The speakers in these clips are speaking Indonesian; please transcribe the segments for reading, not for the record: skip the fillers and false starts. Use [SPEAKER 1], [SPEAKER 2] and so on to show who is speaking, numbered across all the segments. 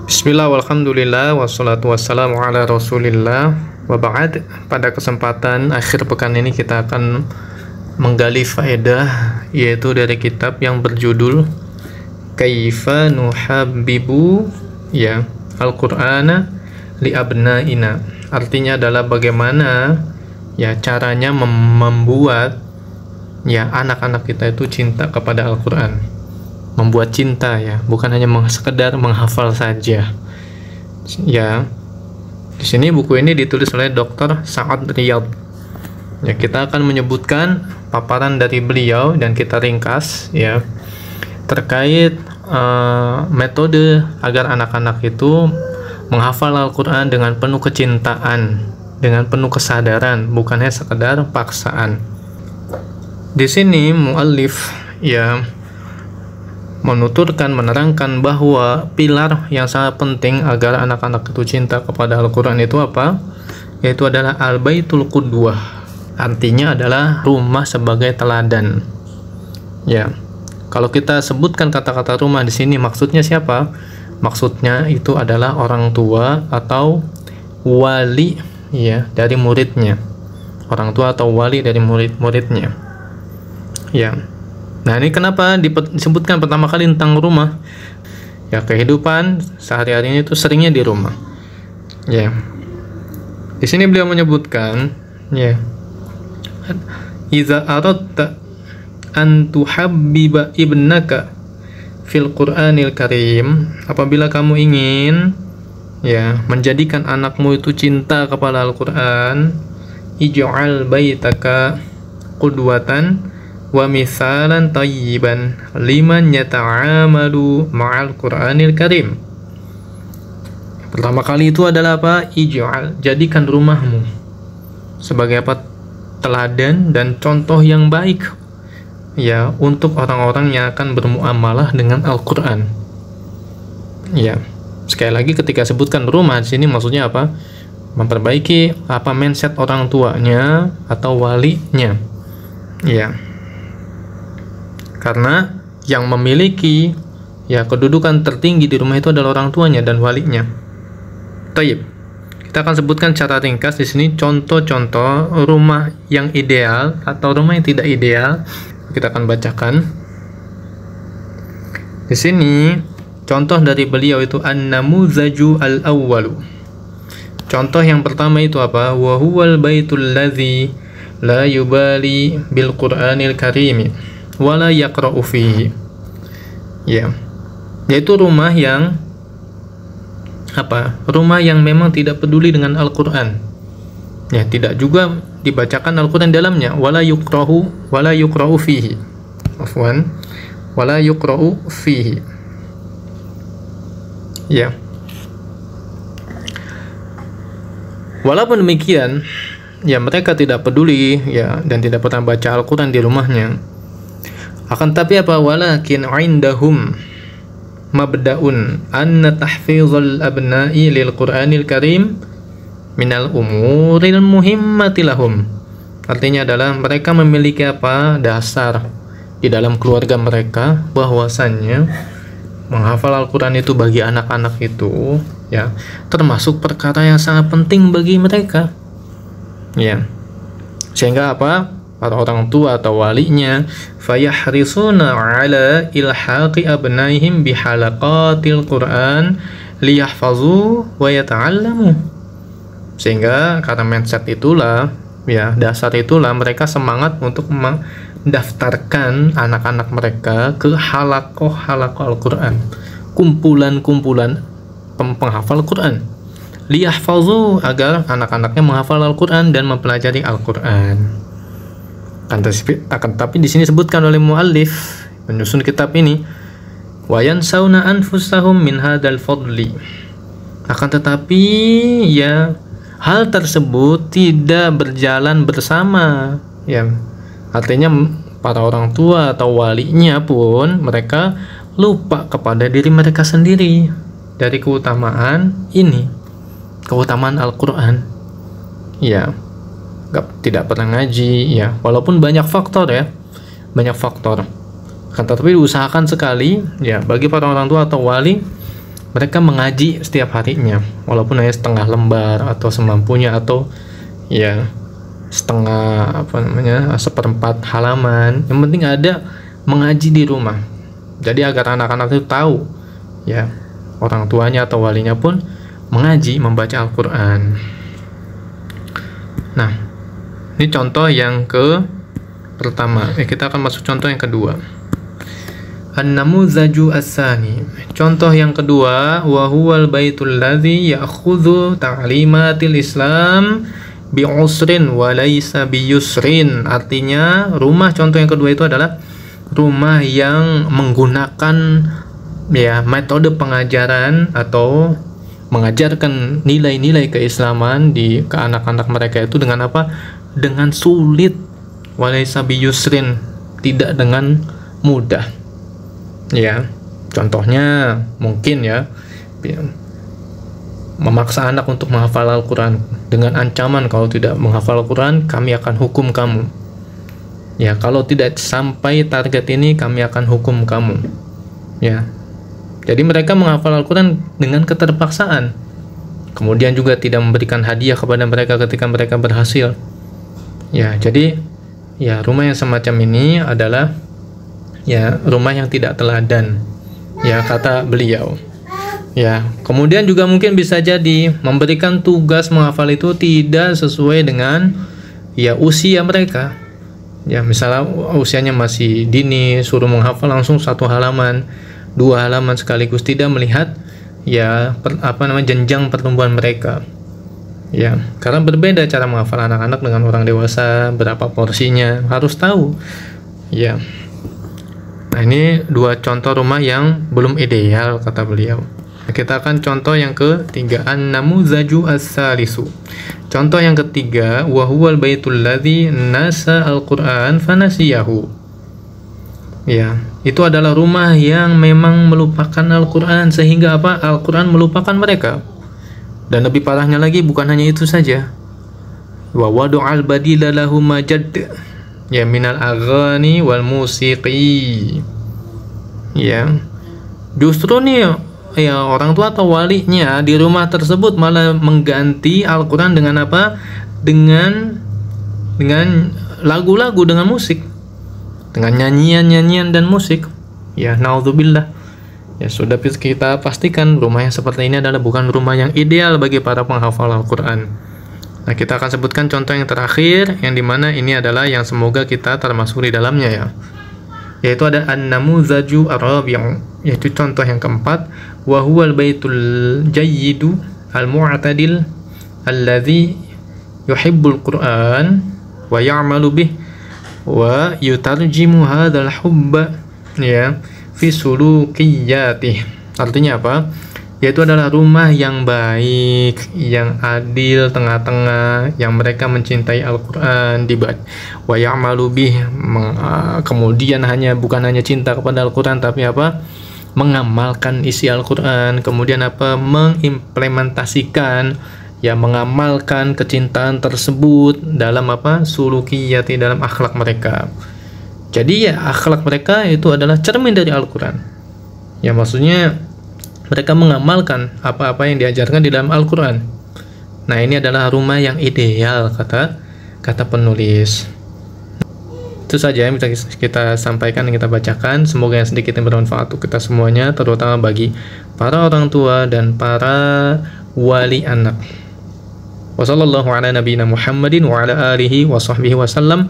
[SPEAKER 1] Bismillah, walhamdulillah, wassalatu wassalamu ala rasulillah, wa ba'd. Pada kesempatan akhir pekan ini kita akan menggali faedah, yaitu dari kitab yang berjudul Kaifa Nuhabbibu Al-Qur'ana li abnaina. Artinya adalah bagaimana caranya membuat anak-anak kita itu cinta kepada Al-Qur'an. Membuat cinta, bukan hanya sekedar menghafal saja. Di sini buku ini ditulis oleh Dr. Sa'ad Riyad. Kita akan menyebutkan paparan dari beliau dan kita ringkas terkait metode agar anak-anak itu menghafal Al-Qur'an dengan penuh kecintaan, dengan penuh kesadaran, bukan hanya sekedar paksaan. Di sini muallif menerangkan bahwa pilar yang sangat penting agar anak-anak itu cinta kepada Al-Quran itu apa? Yaitu adalah Al-Baitul Qudwah. Artinya adalah rumah sebagai teladan. Kalau kita sebutkan kata-kata rumah di sini, maksudnya siapa? Maksudnya itu adalah orang tua atau wali dari muridnya. Orang tua atau wali dari murid-muridnya. Nah, ini kenapa disebutkan pertama kali tentang rumah? Kehidupan sehari-hari ini itu seringnya di rumah. Di sini beliau menyebutkan, Iza aradta an tuhabbiba ibnaka fil Qur'anil Karim, apabila kamu ingin menjadikan anakmu itu cinta kepada Al-Qur'an, ij'al baitaka qudwatan wa misalan tayyiban liman yata'amalu ma'al Qur'anil Karim. Pertama kali itu adalah apa? Ij'al, jadikan rumahmu sebagai apa? Teladan dan contoh yang baik untuk orang-orang yang akan bermuamalah dengan Al-Qur'an. Sekali lagi ketika sebutkan rumah di sini maksudnya apa? Memperbaiki mindset orang tuanya atau walinya. Karena yang memiliki kedudukan tertinggi di rumah itu adalah orang tuanya dan walinya. Taib. Kita akan sebutkan secara ringkas di sini contoh-contoh rumah yang ideal atau rumah yang tidak ideal. Kita akan bacakan. Di sini contoh dari beliau itu an-namuzaju al-awwalu. Contoh yang pertama itu apa? Wa huwal baitul ladzi la yubali bil Qur'anil Karim wala yaqra'u fihi. Yaitu rumah yang rumah yang memang tidak peduli dengan Al-Qur'an. Tidak juga dibacakan Al-Qur'an dalamnya, wala yuqra'u fihi. Wala yuqra'u fihi. Walaupun demikian, mereka tidak peduli dan tidak pernah baca Al-Qur'an di rumahnya. Akan tapi apa? Walakin indahum mabda'un anna tahfizul abna'i lil Qur'anil Karim minal umuril muhimmati lahum. Artinya adalah mereka memiliki dasar di dalam keluarga mereka bahwasannya menghafal Al-Qur'an itu bagi anak-anak itu termasuk perkara yang sangat penting bagi mereka. Sehingga para orang tua atau walinya fayahrisuna ala ilhaqi abnaihim bihalaqatil Qur'an liyahfazu wa yata'allamu. Sehingga karena mindset itulah, dasar itulah mereka semangat untuk mendaftarkan anak-anak mereka ke halaqah Al-Qur'an, kumpulan-kumpulan penghafal Qur'an. Liyahfazu, agar anak-anaknya menghafal Al-Qur'an dan mempelajari Al-Qur'an. Akan tapi di sini disebutkan oleh muallif penyusun kitab ini, wa yansawna anfusahum min hadzal fadli. Akan tetapi hal tersebut tidak berjalan bersama. Artinya para orang tua atau walinya pun mereka lupa kepada diri mereka sendiri dari keutamaan ini, keutamaan Al-Qur'an. Tidak pernah ngaji, walaupun banyak faktor. Akan tetapi diusahakan sekali bagi para orang tua atau wali mereka mengaji setiap harinya, walaupun hanya setengah lembar atau semampunya, atau ya setengah seperempat halaman. Yang penting ada mengaji di rumah. Jadi agar anak-anak itu tahu, ya orang tuanya atau walinya pun mengaji, membaca Al-Quran. Nah, ini contoh yang pertama. Kita akan masuk contoh yang kedua. An-namuzaju as-sani. Contoh yang kedua, wa huwal baitul ladzi ya'khudhu ta'limatil Islam bi'usrin wa laysa biyusrin. Artinya, rumah contoh yang kedua itu adalah rumah yang menggunakan ya metode pengajaran atau mengajarkan nilai-nilai keislaman ke anak-anak mereka itu dengan apa? Dengan sulit, walaysa biyusrin, tidak dengan mudah. Ya, contohnya mungkin ya memaksa anak untuk menghafal Al-Quran dengan ancaman, kalau tidak menghafal Al-Quran kami akan hukum kamu. Ya, kalau tidak sampai target ini kami akan hukum kamu. Ya, jadi mereka menghafal Al-Quran dengan keterpaksaan. Kemudian juga tidak memberikan hadiah kepada mereka ketika mereka berhasil. Ya, jadi ya rumah yang semacam ini adalah ya rumah yang tidak teladan, ya kata beliau. Ya, kemudian juga mungkin bisa jadi memberikan tugas menghafal itu tidak sesuai dengan ya usia mereka. Ya, misalnya usianya masih dini, suruh menghafal langsung 1 halaman, 2 halaman sekaligus, tidak melihat ya jenjang pertumbuhan mereka. Ya, karena berbeda cara menghafal anak-anak dengan orang dewasa, berapa porsinya, harus tahu. Ya. Nah, ini 2 contoh rumah yang belum ideal kata beliau. Kita akan contoh yang ketiga, an-namuzaju as-salisu. Contoh yang ketiga, wa huwal baitul ladzi nasa al-Qur'an fanasiyahu. Ya, itu adalah rumah yang memang melupakan Al-Qur'an sehingga apa? Al-Qur'an melupakan mereka. Dan lebih parahnya lagi, bukan hanya itu saja. Wa wadu'al badila lahum majad ya minal aghani wal musiqi. Ya. Justru nih ya orang tua atau walinya di rumah tersebut malah mengganti Al-Qur'an dengan apa? Dengan lagu-lagu, dengan musik. Dengan nyanyian-nyanyian dan musik. Ya, naudzubillah. Ya, sudah kita pastikan rumah yang seperti ini adalah bukan rumah yang ideal bagi para penghafal Al-Quran. Nah, kita akan sebutkan contoh yang terakhir, yang dimana ini adalah yang semoga kita termasuk di dalamnya ya. Yaitu ada an-namuzaju ar-rabi'u, yaitu contoh yang keempat, wa huwal baitul jayyidu al-mu'tadil alladzi yuhibbul Qur'an wa ya'malu bih wa yutarjimu hadzal hubba ya fi sulukiyatih. Artinya apa? Yaitu adalah rumah yang baik, yang adil, tengah-tengah, yang mereka mencintai Al-Quran, wa ya'malu bih, kemudian bukan hanya cinta kepada Al-Quran, tapi apa? Mengamalkan isi Al-Quran, kemudian apa? Mengimplementasikan, ya mengamalkan kecintaan tersebut dalam apa? Sulukiyati, dalam akhlak mereka. Jadi ya akhlak mereka itu adalah cermin dari Al-Quran. Ya maksudnya mereka mengamalkan apa-apa yang diajarkan di dalam Al-Quran. Nah, ini adalah rumah yang ideal kata penulis. Itu saja yang bisa kita sampaikan dan kita bacakan. Semoga yang sedikit yang bermanfaat untuk kita semuanya, terutama bagi para orang tua dan para wali anak. Wassallallahu ala nabiyina Muhammadin wa ala alihi wa sahbihi wasallam.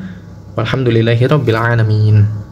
[SPEAKER 1] Walhamdulillahi rabbil alamin.